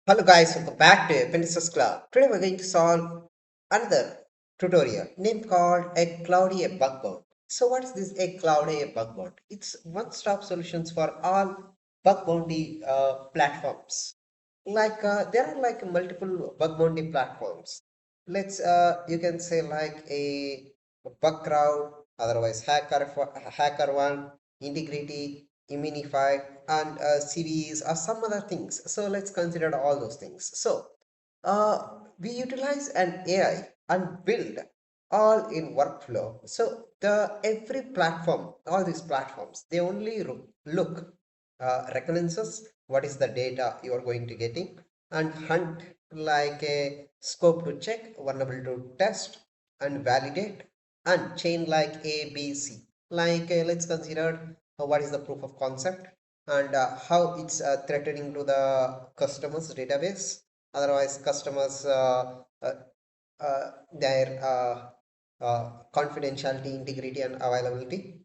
Hello guys, welcome back to Apprentices Club. Today we're going to solve another tutorial named called a Claude AI bug bounty. So what is this a Claude AI bug bounty? It's one-stop solutions for all bug bounty platforms. There are like multiple bug bounty platforms. Let's you can say like a bug crowd, otherwise hacker one, integrity, immunify, and CVEs or some other things. So let's consider all those things. So we utilize an AI and build all in workflow. So the every platform, all these platforms, they only look reconnaissance, what is the data you are going to getting, and hunt like a scope to check, vulnerable to test and validate, and chain like A, B, C. Let's consider what is the proof of concept and how it's threatening to the customer's database. Otherwise, customers their confidentiality, integrity, and availability.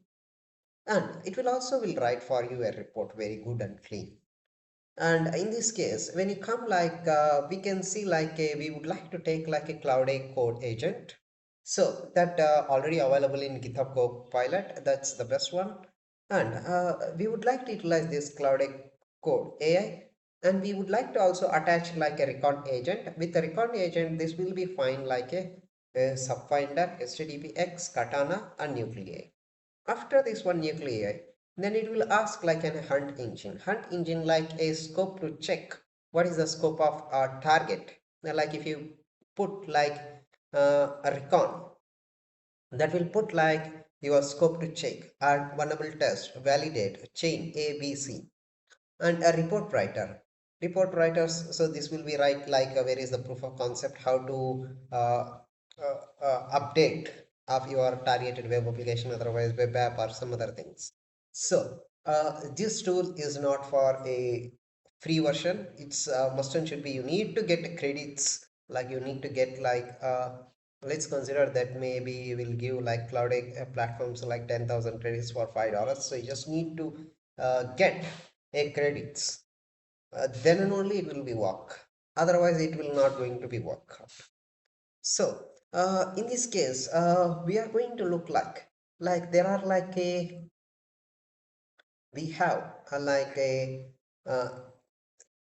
And it will also will write for you a report very good and clean. And in this case, when you come we can see we would like to take like a Cloud AI code agent. So that already available in GitHub Copilot, that's the best one. And we would like to utilize this Cloud AI code AI. And we would like to also attach like a recon agent. With the recon agent, this will be fine like a subfinder, HTTPX, Katana, and Nuclei. After this one nuclei, then it will ask like an hunt engine. Hunt engine like a scope to check what is the scope of our target. Now, like if you put like a recon, that will put like your scope to check and vulnerable test, validate, chain A, B, C, and a report writer. Report writers, so this will be right where is the proof of concept, how to update of your targeted web application, otherwise web app or some other things. So this tool is not for a free version. It's must and should be you need to get credits, like you need to get let's consider that maybe you will give like cloud platforms like 10,000 credits for $5. So you just need to get a credits, then and only it will be work, otherwise it will not going to be work. So in this case we are going to look like there are like a we have like a uh,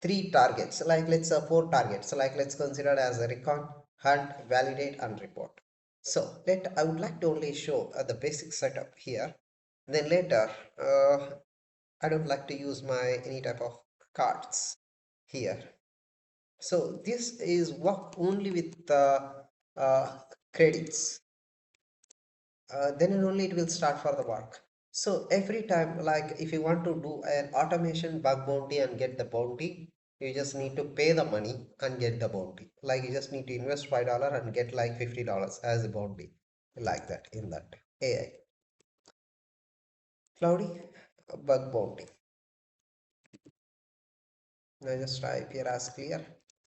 three targets, like let's four targets, like let's consider as a recon, hunt, validate, and report. So let I would like to only show the basic setup here, then later I don't like to use my any type of cards here. So this is work only with credits, then and only it will start for the work. So every time, like if you want to do an automation bug bounty and get the bounty, you just need to pay the money and get the bounty. Like you just need to invest $5 and get like $50 as a bounty, like that in that AI. Cloudy bug bounty. Now just type here as clear.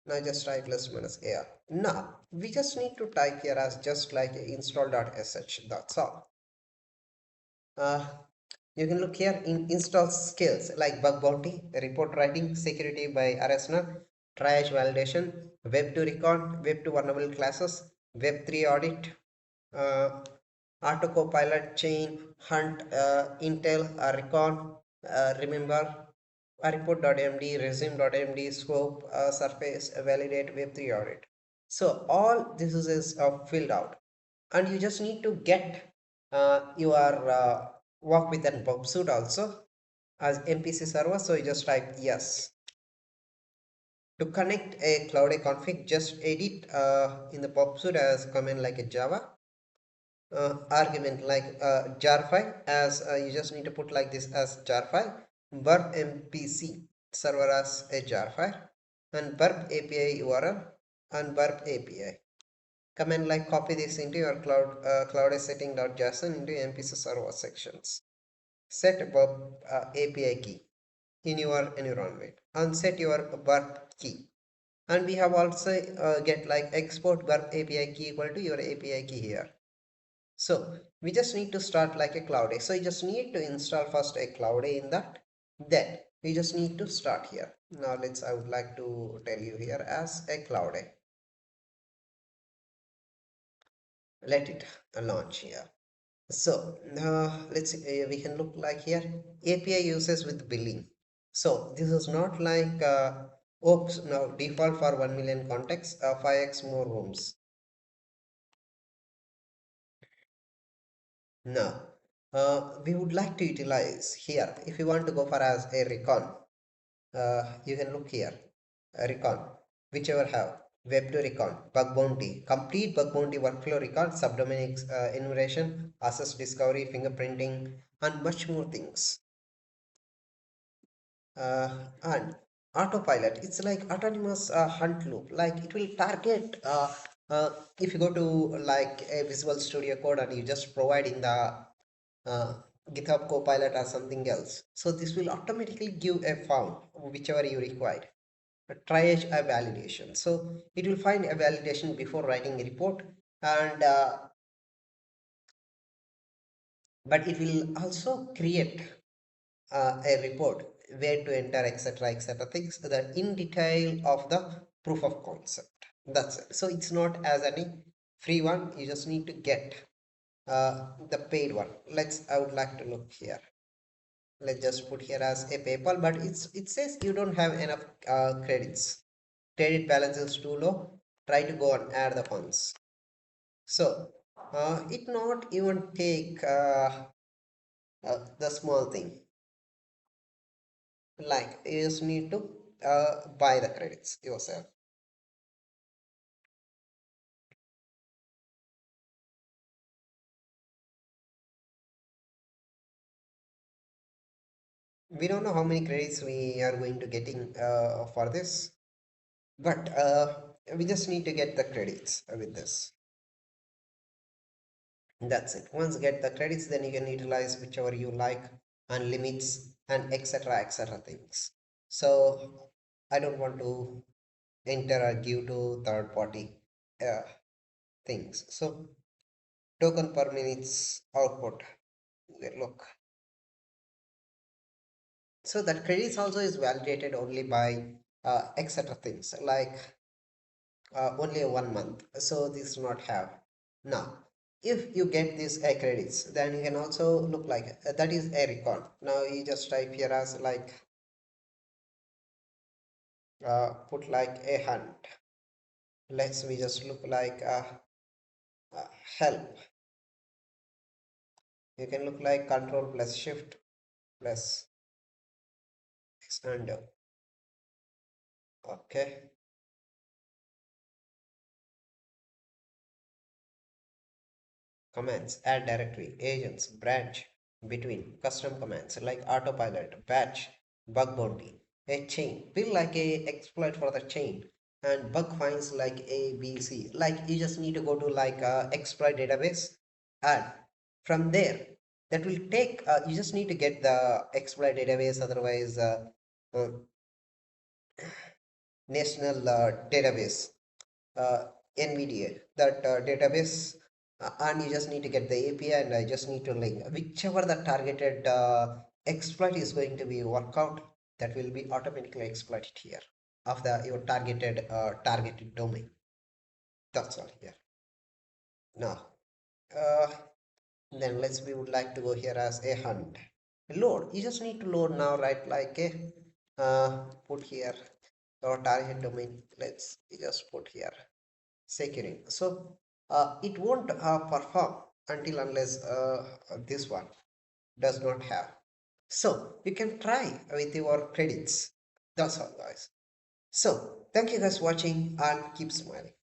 Now just type less minus AR. Now we just need to type here as just like install.sh. That's all. You can look here in install skills like bug bounty, report writing, security by RSNA, triage validation, web to recon, web to vulnerable classes, web 3 audit, uh, auto copilot chain, hunt, intel, recon, remember, report.md, resume.md, scope, surface, validate, web 3 audit. So all this is filled out, and you just need to get your work with an pub suite also as MPC server. So you just type yes. To connect a cloud A config, just edit in the pub suite as command like a Java argument like jar file, as you just need to put like this as jar file, burp MPC server as a jar file, and burp API URL and burp API. Command like copy this into your cloud setting.json into MPC server sections. Set burp API key in your environment and set your burp key. And we have also get like export burp API key equal to your API key here. So we just need to start like a Cloud A. So you just need to install first a Cloud A in that. Then We just need to start here. Now I would like to tell you here as a Claude AI. Let it launch here. So we can look like here API uses with billing. So this is not like oops, now default for 1 million contacts, 5x more rooms. Now we would like to utilize here if you want to go for as a recon. You can look here, recon, whichever have web to recon, bug bounty, complete bug bounty workflow recon, subdomain enumeration, access discovery, fingerprinting, and much more things. And autopilot, it's like autonomous hunt loop, like it will target if you go to like a Visual Studio Code and you just providing the uh, GitHub Copilot or something else, so this will automatically give a found whichever you required. Triage a validation, so it will find a validation before writing a report, and but it will also create a report where to enter, etc things, the in detail of the proof of concept. That's it. So it's not as any free one, you just need to get the paid one. I would like to look here. Let's just put here as a PayPal, but it says you don't have enough credits. Credit balance is too low. Try to go and add the funds. So it not even take the small thing, like you just need to buy the credits yourself. We don't know how many credits we are going to getting for this, but we just need to get the credits with this. That's it. Once you get the credits, then you can utilize whichever you like, and limits and etc things. So I don't want to enter or give to third party uh, things. So token per minutes output, look. So that credits also is validated only by etc things, like only 1 month, so this not have. Now if you get these a credits, then you can also look like that is a record. Now you just type here as like put like a hunt. We just look like uh, help. You can look like control plus shift plus expand. Okay, commands, add directory, agents, branch, between, custom commands like autopilot, batch, bug bounty, a chain, build like a exploit for the chain, and bug finds like A, B, C. Like you just need to go to like a exploit database, and from there, that will take, you just need to get the exploit database, otherwise uh, national database, uh, NVDA, that database, and you just need to get the API, and I just need to link whichever the targeted exploit is going to be work out, that will be automatically exploited here of the your targeted domain. That's all here. Now, uh, then we would like to go here as a hunt. Load. You just need to load now, right? Like a put here our target domain. Let's just put here securing. So it won't perform until unless this one does not have. So you can try with your credits. That's all, guys. So thank you guys for watching, and keep smiling.